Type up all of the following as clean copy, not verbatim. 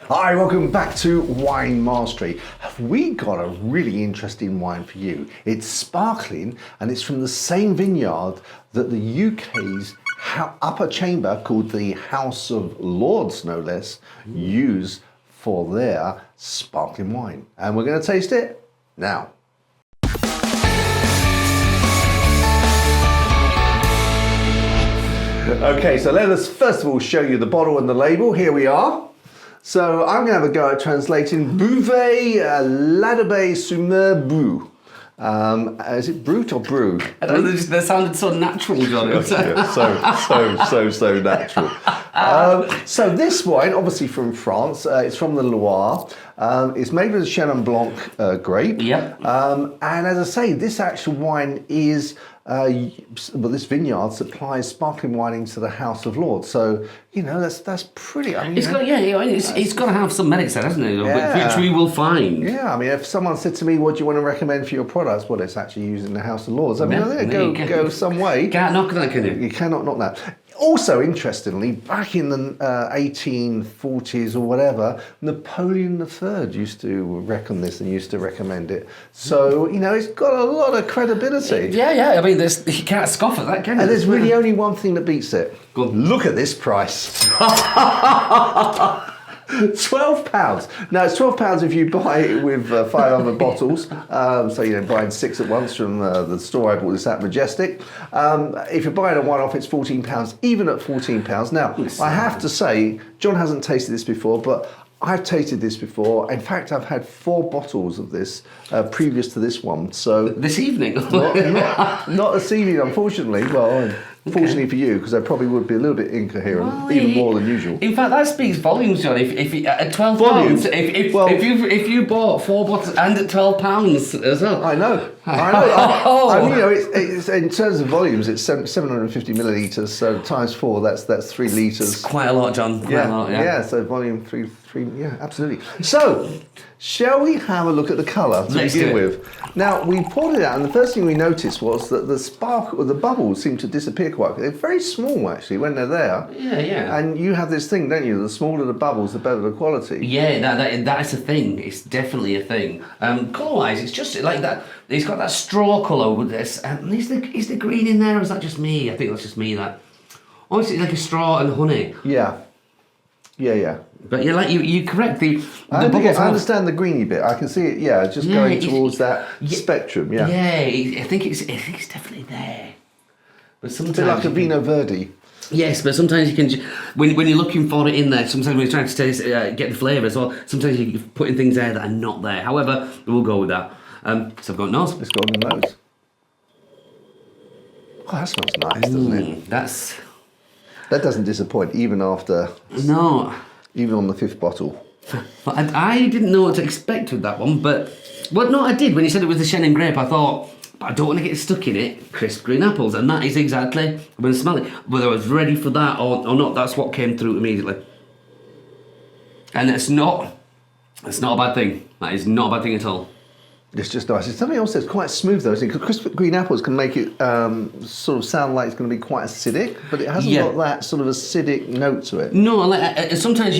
Hi, welcome back to Wine Mastery. Have we got a really interesting wine for you? It's sparkling and it's from the same vineyard that the UK's upper chamber, called the House of Lords no less, use for their sparkling wine. And we're going to taste it now. Okay, so let us first of all show you the bottle and the label. Here we are. So I'm going to have a go at translating Buvez l'Adobe Sumer Brut. Is it brut or brew? That sounded so natural, John. so natural. So this wine, obviously from France, it's from the Loire. It's made with a Chenin Blanc grape. Yep. And as I say, this actual wine is, this vineyard supplies sparkling wine into the House of Lords. So, you know, that's pretty, I mean... It's got to have some merits there, hasn't it? Yeah. Which we will find. Yeah, I mean, if someone said to me, what do you want to recommend for your products? Well, it's actually used in the House of Lords. I mean, I think it go some way. You can't knock that, can you? You cannot knock that. Also, interestingly, back in the 1840s or whatever, Napoleon III used to reckon this and used to recommend it. So, you know, it's got a lot of credibility. Yeah. I mean, you can't scoff at that, can you? And there's really only one thing that beats it. Go on. Look at this price. £12. Now, it's £12 if you buy it with 500 bottles. So, you know, buying 6 at once from the store I bought this at, Majestic. If you're buying a one-off, it's £14, even at £14. Now, I have to say, John hasn't tasted this before, but I've tasted this before. In fact, I've had 4 bottles of this previous to this one. So this evening? not this evening, unfortunately. Well, fortunately for you, because I probably would be a little bit incoherent, even more than usual. In fact, that speaks volumes, John. If at £12, if you bought 4 bottles and at £12 as well. I know. I mean, you know, it's in terms of volumes, it's 750 millilitres. So times 4, that's 3 litres. It's quite a lot, John. Quite a lot, yeah. So volume 3. Yeah, absolutely. So, shall we have a look at the colour to begin with? Now, we poured it out, and the first thing we noticed was that the sparkle, the bubbles seem to disappear quite quickly. They're very small, actually, when they're there. Yeah. And you have this thing, don't you? The smaller the bubbles, the better the quality. Yeah, that's a thing. It's definitely a thing. Colour-wise, it's just like that. It's got that straw colour with this. Is the green in there, or is that just me? I think that's just me. That. Oh, it's like a straw and honey. Yeah. But you correct the bubbles. I understand the greeny bit. I can see it. Yeah, just going towards that spectrum. Yeah. Yeah, I think it's definitely there. But sometimes a bit like a Vino Verdi. Yes, but sometimes you can when you're looking for it in there. Sometimes when you're trying to taste, get the flavour as well. Sometimes you're putting things there that are not there. However, we'll go with that. So I've got nose. Let's go on the nose. Oh, that smells nice, doesn't it? That doesn't disappoint even after. No. Even on the 5th bottle. But I didn't know what to expect with that one, but... Well, no, I did. When you said it was the Chenin grape, I thought, but I don't want to get stuck in it, crisp green apples, and that is exactly, when I smell it, whether I was ready for that or not, that's what came through immediately. And it's not a bad thing. That is not a bad thing at all. It's just nice. It's something else that's quite smooth though, because crisp green apples can make it sort of sound like it's going to be quite acidic, but it hasn't got that sort of acidic note to it. No, like, sometimes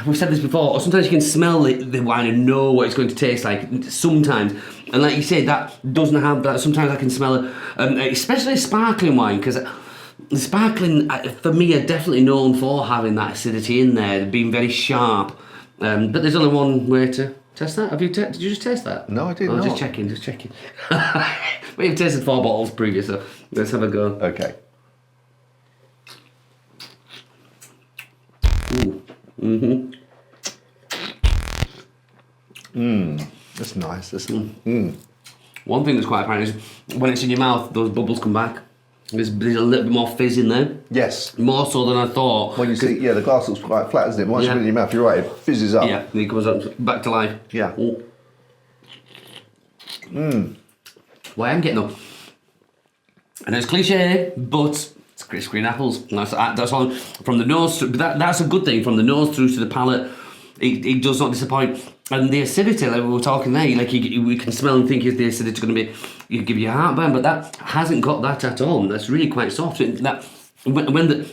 we've said this before, or sometimes you can smell the wine and know what it's going to taste like. Sometimes, and like you say, that doesn't have that. Sometimes I can smell it, especially sparkling wine, because the sparkling for me are definitely known for having that acidity in there, being very sharp. But there's only one way to test that. Did you just taste that? No, I did not. Just checking. We've tasted 4 bottles previous, so let's have a go. Okay. Ooh. That's nice. One thing that's quite apparent is when it's in your mouth, those bubbles come back. There's a little bit more fizz in there. Yes. More so than I thought. When you see, the glass looks quite flat, isn't it? Once you put it in your mouth, you're right, it fizzes up. Yeah, and it comes up back to life. Yeah. Well, I'm getting up. And it's cliche, but it's crisp green apples. And that's all from the nose. That's a good thing. From the nose through to the palate, it does not disappoint. And the acidity, like we were talking there, we can smell and think is the acidity going to be, you give you a heartburn, but that hasn't got that at all. That's really quite soft. That when the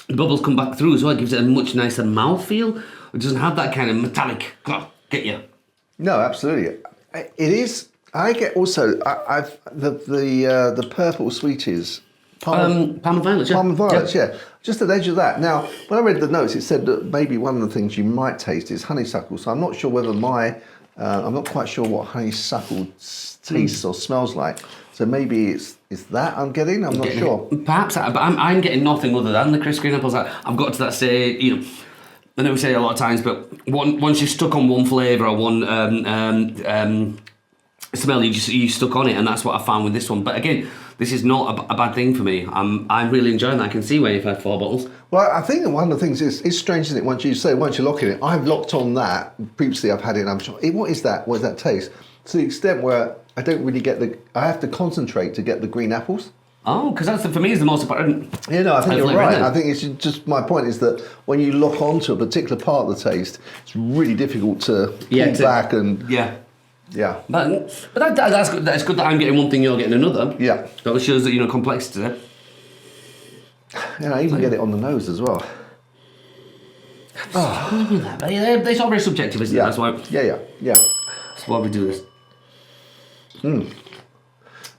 bubbles come back through as well, it gives it a much nicer mouthfeel. It doesn't have that kind of metallic, get you. No, absolutely. It is. I get also. I've the purple sweeties. Palm and violets, yeah. Palm and violets, yeah. Just at the edge of that. Now, when I read the notes, it said that maybe one of the things you might taste is honeysuckle. So I'm not sure whether I'm not quite sure what honeysuckle tastes or smells like. So maybe it's that I'm getting. I'm not sure. Perhaps, but I'm getting nothing other than the crisp green apples. I've got to that stage, you know. I know we say it a lot of times, but once you're stuck on one flavour or one smell, you stuck on it, and that's what I found with this one. But again, this is not a bad thing for me. I'm really enjoying that. I can see where you've had 4 bottles. Well, I think one of the things is it's strange, isn't it? Once you're locking it, I've locked on that. Previously, I've had it, and I'm sure. What is that? What does that taste? To the extent where I don't really get I have to concentrate to get the green apples. Oh, because that's for me is the most important. Yeah, no, I think you're right. I think it's just my point is that when you lock onto a particular part of the taste, it's really difficult to pull back and yeah. But that's good. That's good that I'm getting one thing, you're getting another. Yeah. That shows that complexity there. Yeah, I even get it on the nose as well. But it's all very subjective, isn't it? That's why. Yeah. That's why we do this.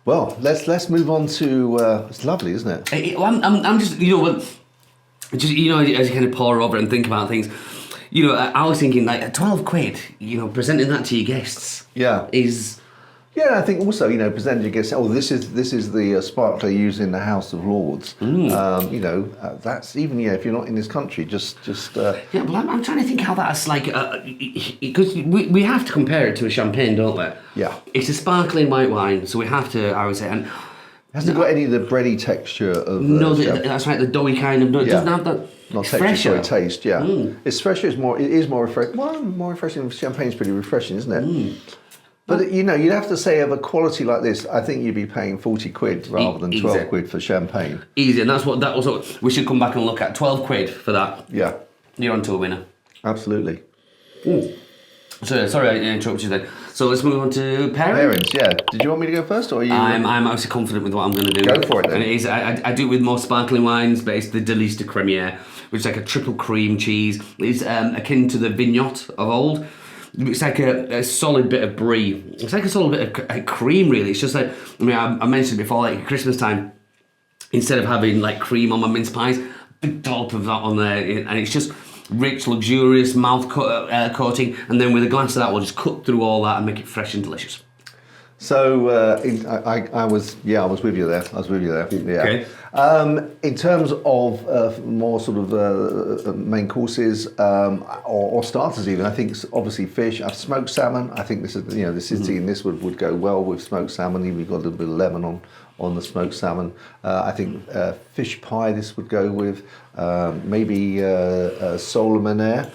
Well, let's move on to. It's lovely, isn't it? I'm just as you kind of pore over it and think about things. I was thinking like 12 quid. Presenting that to your guests. Yeah. Is. Yeah, I think also presenting your guests. Oh, this is the sparkler used in the House of Lords. That's even if you're not in this country, just. Yeah, well, I'm trying to think how that's like because we have to compare it to a champagne, don't we? Yeah. It's a sparkling white wine, so we have to. I would say, and hasn't got any of the bready texture of. No, that's right. The doughy kind of. No, it doesn't have that. Not it's texture, fresher. sorry, taste. Yeah, it's fresher. It is more refreshing. Well, more refreshing. Champagne's pretty refreshing, isn't it? But you'd have to say of a quality like this, I think you'd be paying 40 quid rather than 12 quid for champagne. Easy, and that was what we should come back and look at. 12 quid for that. Yeah. You're on to a winner. Absolutely. So, sorry I interrupted you then. So let's move on to pairings. Pairings, yeah. Did you want me to go first, or are you? I'm actually confident with what I'm going to do. Go for it then. And it is, I do it with more sparkling wines, but it's the Délices de Crémière, which is like a triple cream cheese. It's akin to the vineyard of old. It's like a solid bit of brie. It's like a solid bit of cream, really. It's just like, I mentioned before, like at Christmas time, instead of having like cream on my mince pies, big dollop of that on there, and it's just rich, luxurious mouth coating, and then with a glass of that, we'll just cut through all that and make it fresh and delicious. So I was with you there. Yeah. Okay. In terms of more sort of main courses or starters, even I think obviously fish. I've smoked salmon. I think this is the acidity in this would go well with smoked salmon. Even you've got a little bit of lemon on the smoked salmon. I think fish pie this would go with. Maybe sole menaire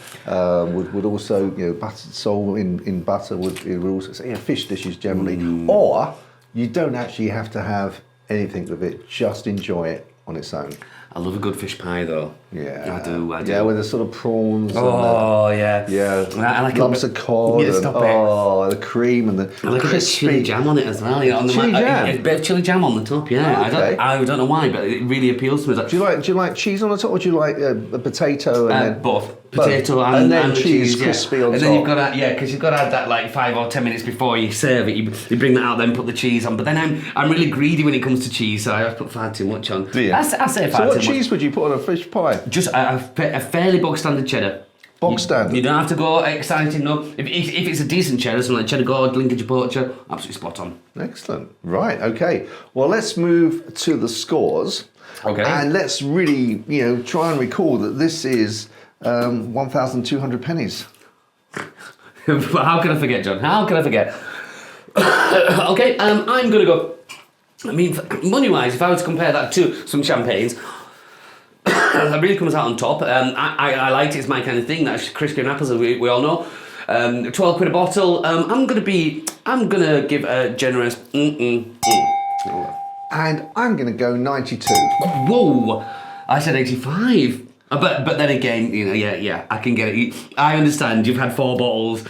would also buttered sole in butter would also say fish dishes generally. Or you don't actually have to have anything with it, just enjoy it on its own. I love a good fish pie though. Yeah, I do. Yeah, with the sort of prawns. Oh, and I like lumps of cod. Yeah, the cream and the I like crispy a bit of chili jam on it as well. Chili jam? A bit of chili jam on the top. Yeah, okay. I don't know why, but it really appeals to me. Do you like cheese on the top, or do you like a potato and then both? Potato and then cheese yeah. crispy on and top. then you've got to, because you've got to add that like 5 or 10 minutes before you serve it. You bring that out, then put the cheese on. But then I'm really greedy when it comes to cheese, so I have put far too much on. Do you? I say far too much. So what cheese would you put on a fish pie? Just a fairly bog standard cheddar. Bog standard. You don't have to go exciting, no. If it's a decent cheddar, something like cheddar gourd, linkage poacher, absolutely spot on. Excellent. Right. Okay. Well, let's move to the scores. Okay. And let's really, try and recall that this is 1,200 pennies. How can I forget, John? How can I forget? Okay. I'm gonna go. I mean, money-wise, if I were to compare that to some champagnes. That really comes out on top. I liked it. It's my kind of thing. That's crispy and apples, as we all know. 12 quid a bottle. I'm gonna give a generous. And I'm gonna go 92. Whoa! I said 85. But then again, I can get it. I understand. You've had 4 bottles.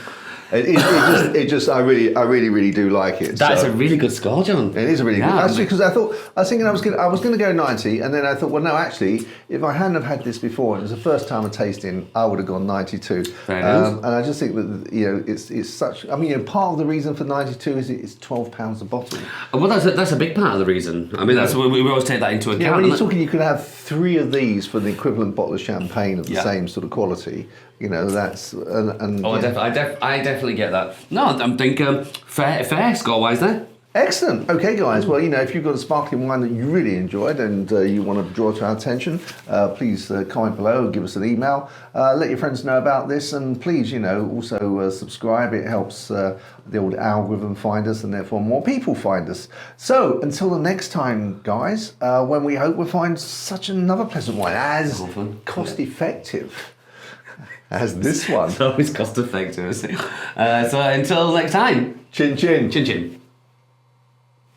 It just, I really do like it. That's a really good score, John. It is a really good. Actually, because I was thinking I was going to go 90, and then I thought, well, no, actually, if I hadn't have had this before, and it was the first time of tasting, I would have gone 92. And I just think that it's such. I mean, part of the reason for 92 is it's £12 a bottle. Well, that's a big part of the reason. I mean, that's we always take that into account. Yeah, when you're talking, you could have 3 of these for the equivalent bottle of champagne of the same sort of quality. That's I definitely get that. No, I'm thinking fair score-wise there. Excellent. Okay, guys. Well, if you've got a sparkling wine that you really enjoyed and you want to draw to our attention, please comment below or give us an email. Let your friends know about this, and please, also subscribe. It helps the old algorithm find us, and therefore more people find us. So until the next time, guys, when we hope we'll find such another pleasant wine as cost-effective as this one. It's always cost-effective. So until next time. Chin chin. Chin chin.